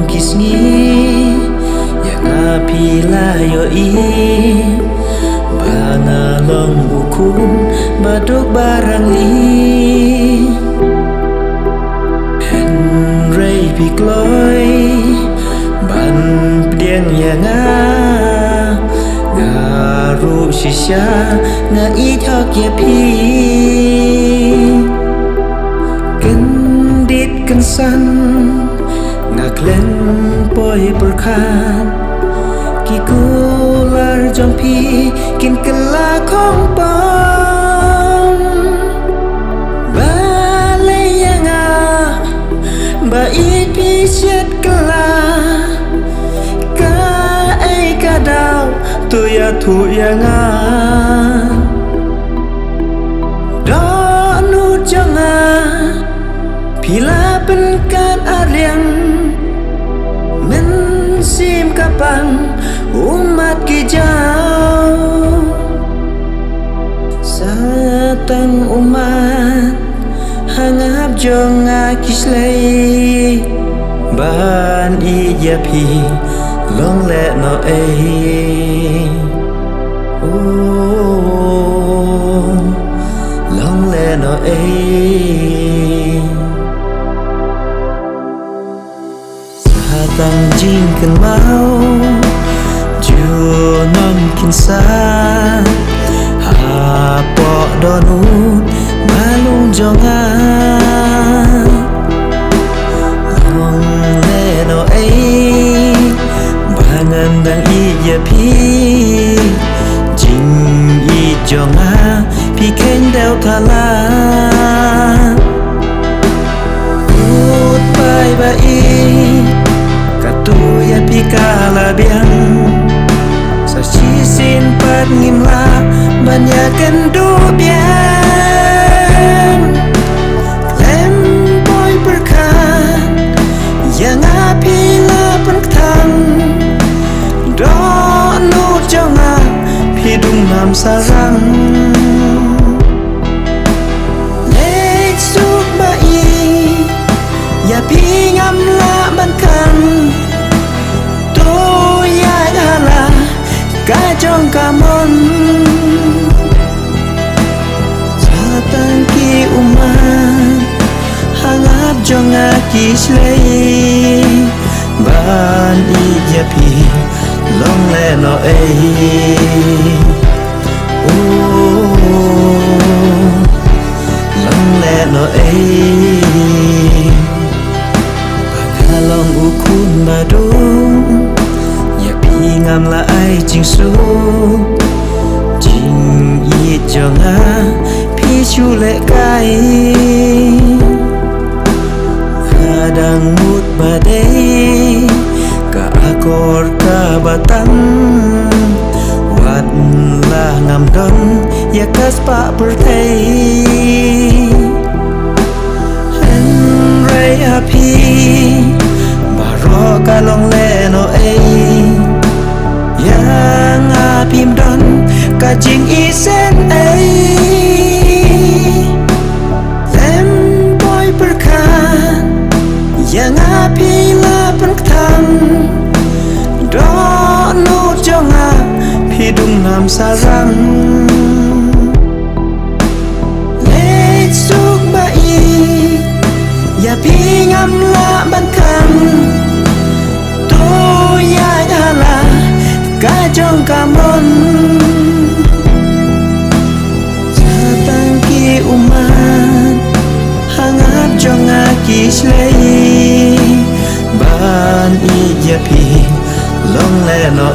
kisngi yang api layoi bana long ukun baduk barang li Henry pikloi ban pdiang yang ngaru shisha nga ithok ya pi kendit kensan ngaklen poi berkhan kikular jong pi kin kela khong pom balai yang ba it pi siat kela ka ai ka dau tu ya yang do nu janga pila penkat ariang men sim kapang umat kijau satang umat hangap jonga kislei ban i yapi long let no long let no Tang jing kan mau junon kinsa hapo donut malung jonga long leno bangan dang iya pi jing i jonga pi ken deu thala goodbye bye ya pikala biang sa sisin pat ngimla banyak kendu biang lem boy berkan yang api lapan ketang do nu jonga pidung nam sarang lek suk bai ya pingam la bankan kajong kamon satang ki umat hangap jong akislei ban i japi long leno long leno pakalong ukun badung ngam la ai jing su jing i jonga pi chu le kai kadang mut badai ka akor ka batang wat la ngam don ya kas pa pertai Henry api baro kalong leno yang apim don kajing isen lem boy berkan yang api lapan ketang do nu jonga pidung nam sarang lek suk bai ya pingam la bankan to ya ala kajong kamon satang ki umat hangap jong akislei ban i japi long leno